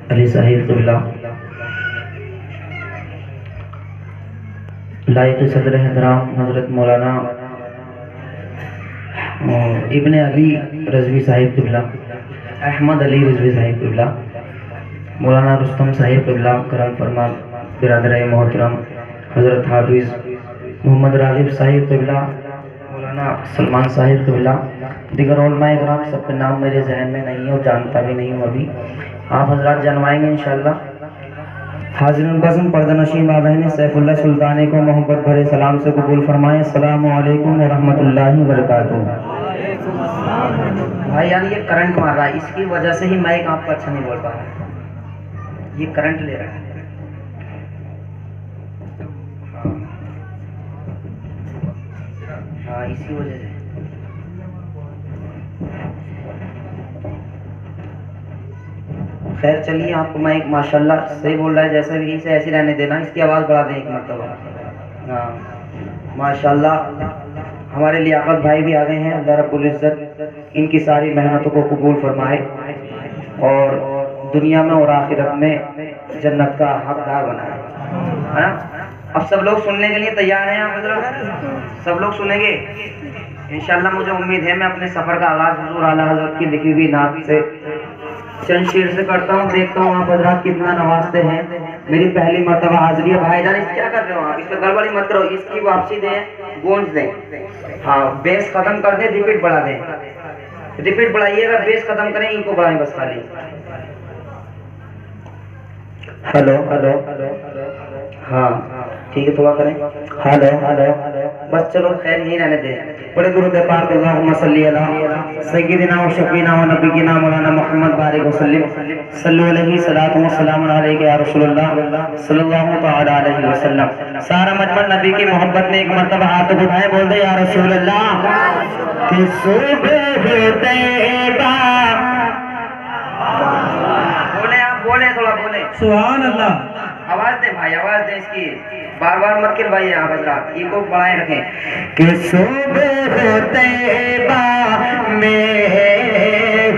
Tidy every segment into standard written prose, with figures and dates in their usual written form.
अली साहिब क़िबला, लायक सदर हज़रात हज़रत मौलाना इब्ने अली रज़वी साहिब क़िबला, अहमद अली रज़वी साहिब क़िबला, मौलाना रुस्तम साहिब क़िबला करम फरमा, बिरादर मोहतरम हज़रत हाफिज़ मोहम्मद रागिब साहिब क़िबला, मौलाना सलमान साहिब क़िबला, दिगर उलमाए किराम, सबके नाम मेरे जहन में नहीं है और जानता भी नहीं हूँ। अभी आप हजरात जानवाएंगे इंशाअल्लाह। हाज़िरुन बज़्म पर्दनशीं माँ बहनें सैफुल्लाह सुल्तानी को मोहब्बत भरे सलाम से कबूल फरमाएं। अस्सलामु अलैकुम व रहमतुल्लाहि व बरकातुहू। भाई यार ये करंट मार रहा है, इसकी वजह से ही माइक आपका अच्छा नहीं बोल पा रहा है, ये करंट ले रहा है। हाँ इसी वजह से। खैर चलिए, आपको मैं एक माशाल्लाह सही बोल रहा है, जैसे भी इसे ऐसी रहने देना, इसकी आवाज़ बढ़ा दें एक मरतबा। हाँ माशाल्लाह, हमारे लियाकत भाई भी आ गए हैं। अल्लाह रब्बुल इज़्ज़त इनकी सारी मेहनतों को कबूल फरमाए और दुनिया में और आखिरत में जन्नत का हकदार बनाए, है ना। अब सब लोग सुनने के लिए तैयार हैं? आप हज़रात सब लोग सुनेंगे इंशाअल्लाह। मुझे उम्मीद है मैं अपने सफ़र का आगाज़ हुज़ूर आला हज़रत की लिखी हुई नात से चंद शेर से करता हूँ। देखता हूँ आप हज़रात कितना नवाजते हैं। मेरी पहली मर्तबा हाज़िरी है। भाईजान इस क्या कर रहे हो आप? इस पर गड़बड़ी मत करो, इसकी वापसी दें, गूंज दें। हाँ बेस ख़त्म कर दें, रिपीट बढ़ा दें, रिपीट बढ़ाइएगा, बेस ख़त्म करें, इनको बढ़ाएं बस खाली। हेलो हेलो हाँ ठीक है, थोड़ा करें। हेलो हेलो बस चलो, खैर यही रहने दें। बड़े दुरूद पाक अल्लाहुम्मा सल्ली अला सय्यिदिना व शफीना व नबीना मौलाना मोहम्मद बारिक वसल्लम सल्लल्लाहु अलैहि सलातु व सलाम अलैका या रसूलुल्लाह सल्लल्लाहु तआला अलैहि वसल्लम। सारा मजमा नबी की मोहब्बत में एक मर्तबा हाथ उठाए, बोल दे या रसूलुल्लाह। कि सुबह तैबा, बोले आप, बोले थोड़ा बोले सुभान अल्लाह। आवाज दे भाई, आवाज दे इसकी, बार बार मत कर भाई। आप हज़रात इनको बढ़ाए रखें। कि सुबह तैबा में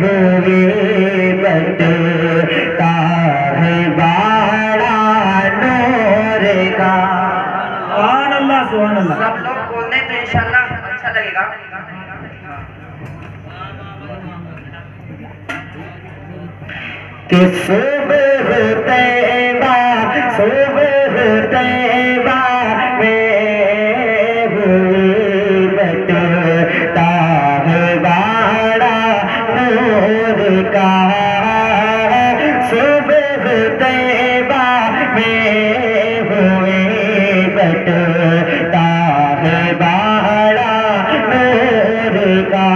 हुई बटता है बाड़ा नूर का। सुभान अल्लाह सुभान अल्लाह। सब लोग बोल दें तो इंशाअल्लाह अच्छा लगेगा। कि सुबह तैबा, सुबह तैबा में हुई बटता है बाड़ा नूर का। सुबह तैबा में हुई बटता है बाड़ा नूर का।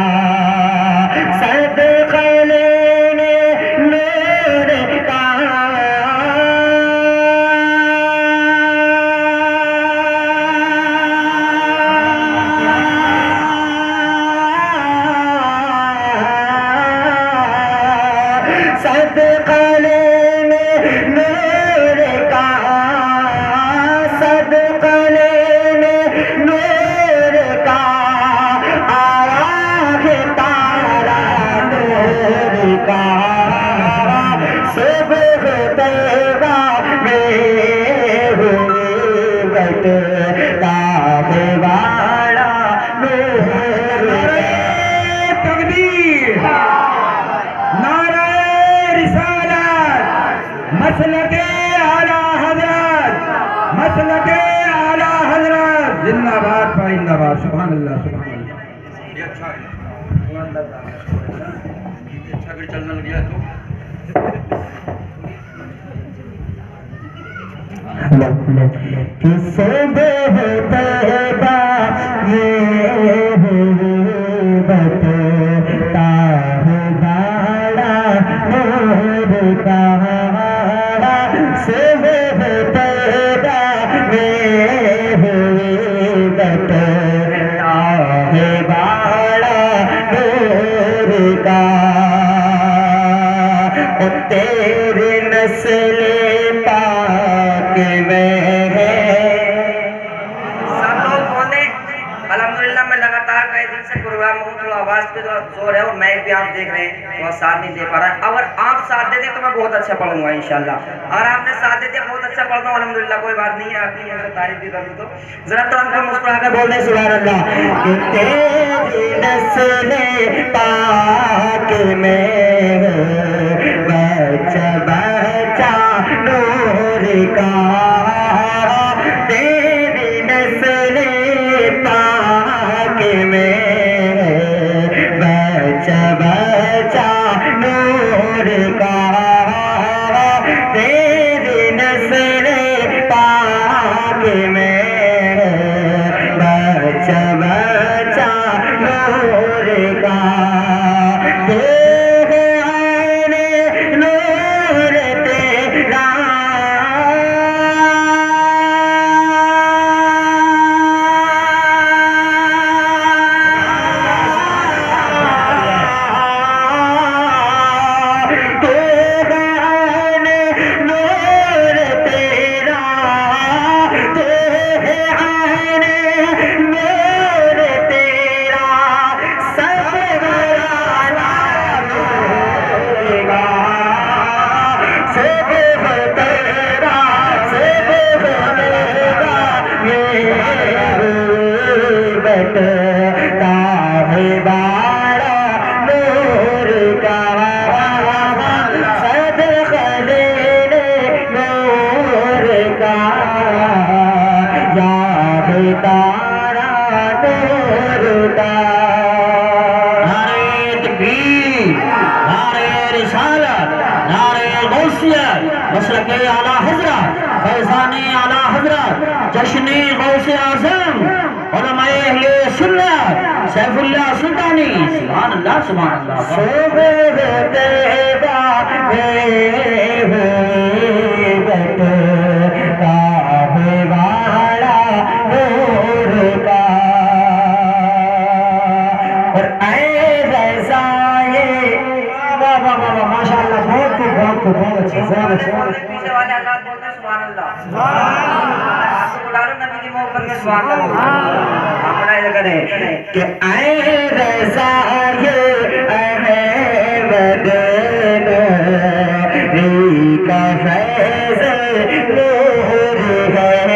मसलके आला हज़रत, मसलके आला हज़रत जिंदाबाद पाइंदाबाद। सुभान अल्लाह सुभान अल्लाह। ये अच्छा है, अच्छा कर चलने लग गया तो सुबह तैबा में हुई बटता है बाड़ा नूर का। सुबह तैबा में हुई बटता है बाड़ा नूर का। तेरी नस्ल पाक में है। सब लोग बोले अल्हम्दुलिल्लाह। मैं लगातार कई दिन से प्रोग्राम में हूँ, थोड़ा आवाज पे थोड़ा जोर है और मैं भी आप देख रहे हैं थोड़ा साथ नहीं दे पा रहा है। अगर आप साथ दे दें तो मैं बहुत अच्छा पढ़ूंगा इंशाल्लाह। और आपने साथ दे दिया बहुत अच्छा पढ़ता हूँ अल्हम्दुलिल्लाह, कोई बात नहीं है। आपकी मुझे तारीफ भी कर दूं तो जरा तो हमको मुस्कुरा कर बोल दें सुभान अल्लाह। कि तेरी नस्ल पाक में बच्चा बच्चा नूर का, तेरी नस्ल पाक में बच्चा बच्चा नूर का, तेरी नस्ल पाक में बच्चा बच्चा नूर का, तेरे आने नूर तेरा, तेरे आने नूर तेरा, तेरे आने नूर तेरा, सब बराना होगा, सब तेरा, सब तेरा, ये बटता है बाड़ा नूर का, सदका लेने नूर का, याद तारा नूर का। नारे तकबीर, नारे रिसालत, नारे गौसियत, मसलके आला हजरत, फैज़ाने आला हजरत, जश्ने गौसे आज़म, उलमाए अहले सुन्नत, सैफुल्लाह सुल्तानी, सुभान अल्लाह सुभान अल्लाह। सुबह तेरा बटता है बाड़ा नूर का, और ऐसा ये वाह वाह वाह वाह माशाअल्लाह, बहुत खूब बहुत खूब बहुत अच्छा बहुत अच्छा। पीछे वाले अल्लाह बोलते हैं सुभान अल्लाह, सुभान अल्लाह, आपको बुला लो नबी की मोहब्बत में सुभान अल्लाह। अपना ये करें कि ऐसा ये अहमद नूरी का फैज़ नूर है,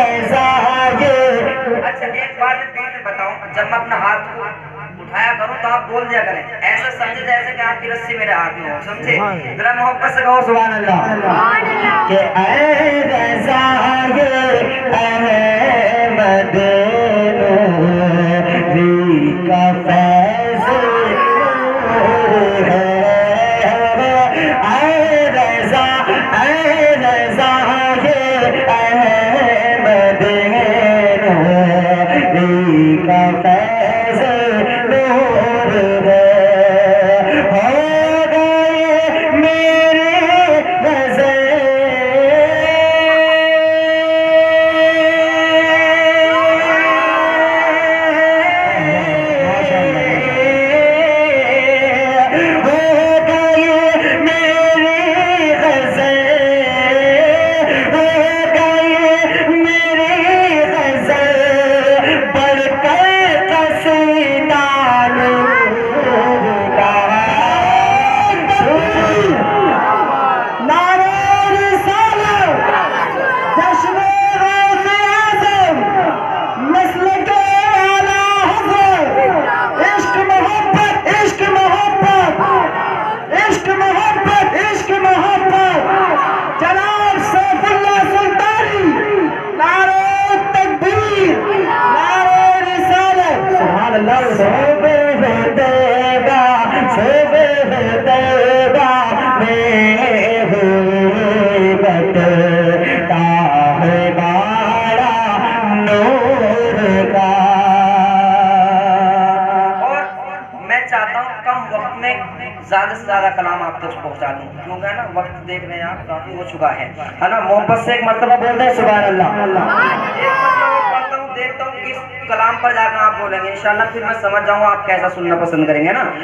ऐसा ये। अच्छा एक बार मैं बीच में बताऊं, जब मैं अपना हाथ उठाया करूं तो आप बोल दिया करें, ऐसा समझे जैसे कि आपकी रस्सी मेरे हाथ में हो, समझे? जरा मोहब्बत से कहो सुभान अल्लाह। कि ऐसा ये अहमद नूरी का फैज़ नूर है, ऐसा ये अहमद नूरी का फैज़ नूर है, हो गए मेरे नज़र ज्यादा से ज्यादा कलाम आप तक पहुंचा दूं, क्योंकि है ना वक्त देख रहे हैं आप काफी हो चुका है ना। मोहब्बत से एक मर्तबा बोल रहे हैं सुभान अल्लाह। एक मर्तबा पढ़ता हूँ, देखता हूँ किस कलाम पर जाकर आप बोलेंगे, इंशाल्लाह फिर मैं समझ जाऊंगा आप कैसा सुनना पसंद करेंगे ना।